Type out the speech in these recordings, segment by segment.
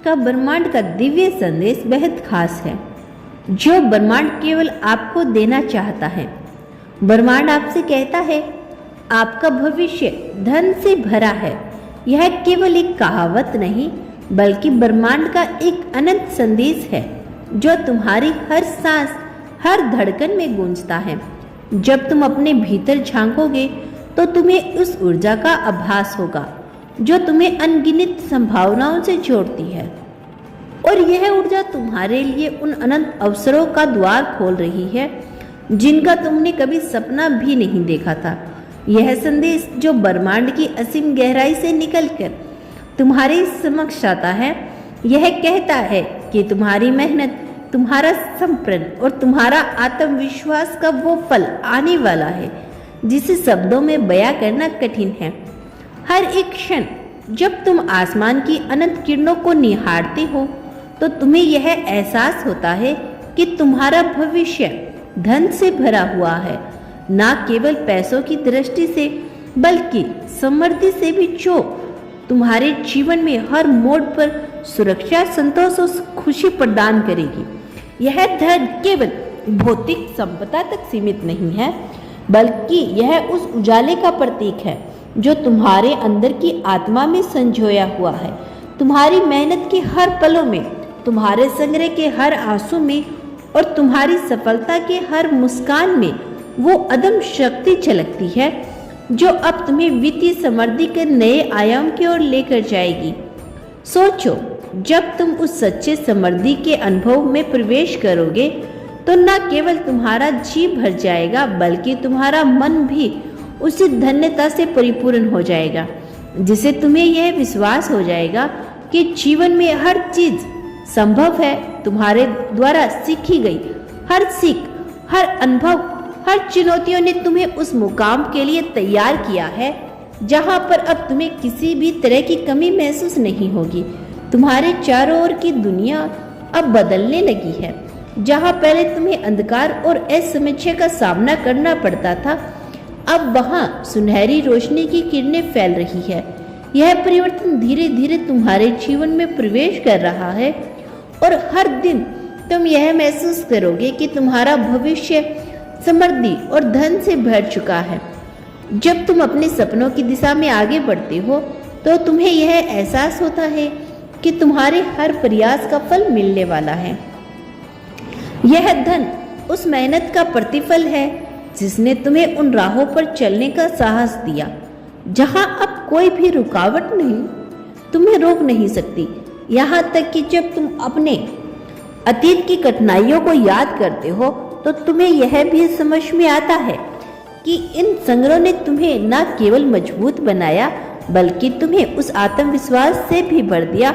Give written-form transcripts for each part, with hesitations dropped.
का ब्रह्मांड का दिव्य संदेश बेहद खास है, जो ब्रह्मांड केवल आपको देना चाहता है। ब्रह्मांड आपसे कहता है, आपका भविष्य धन से भरा है। यह केवल एक कहावत नहीं, बल्कि ब्रह्मांड का एक अनंत संदेश है, जो तुम्हारी हर सांस, हर धड़कन में गूंजता है। जब तुम अपने भीतर झांकोगे, तो तुम्हें उस ऊर्जा का आभास होगा, जो तुम्हें अनगिनत संभावनाओं से जोड़ती है। और यह ऊर्जा तुम्हारे लिए उन अनंत अवसरों का द्वार खोल रही है, जिनका तुमने कभी सपना भी नहीं देखा था। यह संदेश, जो ब्रह्मांड की असीम गहराई से निकलकर तुम्हारे समक्ष आता है, यह कहता है कि तुम्हारी मेहनत, तुम्हारा समर्पण और तुम्हारा आत्मविश्वास का वो फल आने वाला है, जिसे शब्दों में बयां करना कठिन है। हर एक क्षण जब तुम आसमान की अनंत किरणों को निहारते हो, तो तुम्हें यह एहसास होता है कि तुम्हारा भविष्य धन से भरा हुआ है, ना केवल पैसों की दृष्टि से, बल्कि समृद्धि से भी, जो तुम्हारे जीवन में हर मोड़ पर सुरक्षा, संतोष और खुशी प्रदान करेगी। यह धन केवल भौतिक संपदा तक सीमित नहीं है, बल्कि यह उस उजाले का प्रतीक है जो तुम्हारे अंदर की आत्मा में संजोया हुआ है। तुम्हारी मेहनत के हर पलों में, तुम्हारे संग्रह के हर आंसू में और तुम्हारी सफलता के हर मुस्कान में वो अदम्य शक्ति झलकती है, जो अब तुम्हें वित्तीय समृद्धि के नए आयाम की ओर लेकर जाएगी। सोचो, जब तुम उस सच्चे समृद्धि के अनुभव में प्रवेश करोगे, तो न केवल तुम्हारा जी भर जाएगा, बल्कि तुम्हारा मन भी उसी धन्यता से परिपूर्ण हो जाएगा, जिसे तुम्हें यह विश्वास हो जाएगा कि जीवन में हर चीज संभव है। तुम्हारे द्वारा सीखी गई हर सीख, हर अनुभव, हर चुनौतियों ने तुम्हें उस मुकाम के लिए तैयार किया है, जहां पर अब तुम्हें किसी भी तरह की कमी महसूस नहीं होगी। तुम्हारे चारों ओर की दुनिया अब बदलने लगी है। जहां पहले तुम्हें अंधकार और असमझ का सामना करना पड़ता था, अब वहां सुनहरी रोशनी की किरणें फैल रही है। यह परिवर्तन धीरे धीरे तुम्हारे जीवन में प्रवेश कर रहा है, और हर दिन तुम यह महसूस करोगे कि तुम्हारा भविष्य समृद्धि और धन से भर चुका है। जब तुम अपने सपनों की दिशा में आगे बढ़ते हो, तो तुम्हें यह एहसास होता है कि तुम्हारे हर प्रयास का फल मिलने वाला है। यह धन उस मेहनत का प्रतिफल है, जिसने तुम्हें उन राहों पर चलने का साहस दिया, जहां अब कोई भी रुकावट नहीं तुम्हें रोक नहीं सकती। यहाँ तक कि जब तुम अपने अतीत की कठिनाइयों को याद करते हो, तो तुम्हें यह भी समझ में आता है कि इन संग्रहों ने तुम्हें न केवल मजबूत बनाया, बल्कि तुम्हें उस आत्मविश्वास से भी भर दिया,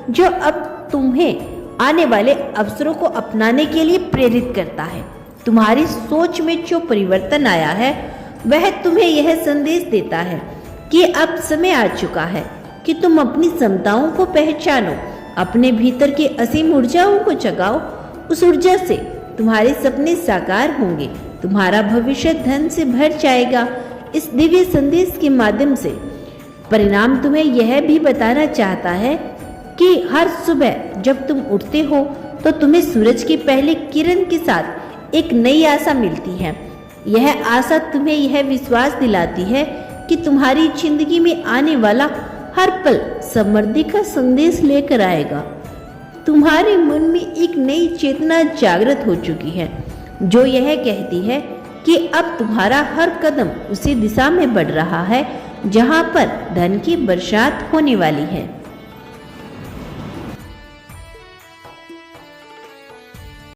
जो अब तुम्हें आने वाले अवसरों को अपनाने के लिए प्रेरित करता है। तुम्हारी सोच में जो परिवर्तन आया है, वह तुम्हें यह संदेश देता है कि अब समय आ चुका है कि तुम अपनी क्षमताओं को पहचानो, अपने भीतर की असीम ऊर्जाओं को जगाओ। उस ऊर्जा से तुम्हारे सपने साकार होंगे, तुम्हारा भविष्य धन से भर जाएगा। इस दिव्य संदेश के माध्यम से परिणाम तुम्हें यह भी बताना चाहता है कि हर सुबह जब तुम उठते हो, तो तुम्हें सूरज की पहली किरण के साथ एक नई आशा मिलती है। यह आशा तुम्हें यह विश्वास दिलाती है कि तुम्हारी जिंदगी में आने वाला हर पल समृद्धि का संदेश लेकर आएगा। तुम्हारे मन में एक नई चेतना जागृत हो चुकी है, जो यह कहती है कि अब तुम्हारा हर कदम उसी दिशा में बढ़ रहा है, जहां पर धन की बरसात होने वाली है।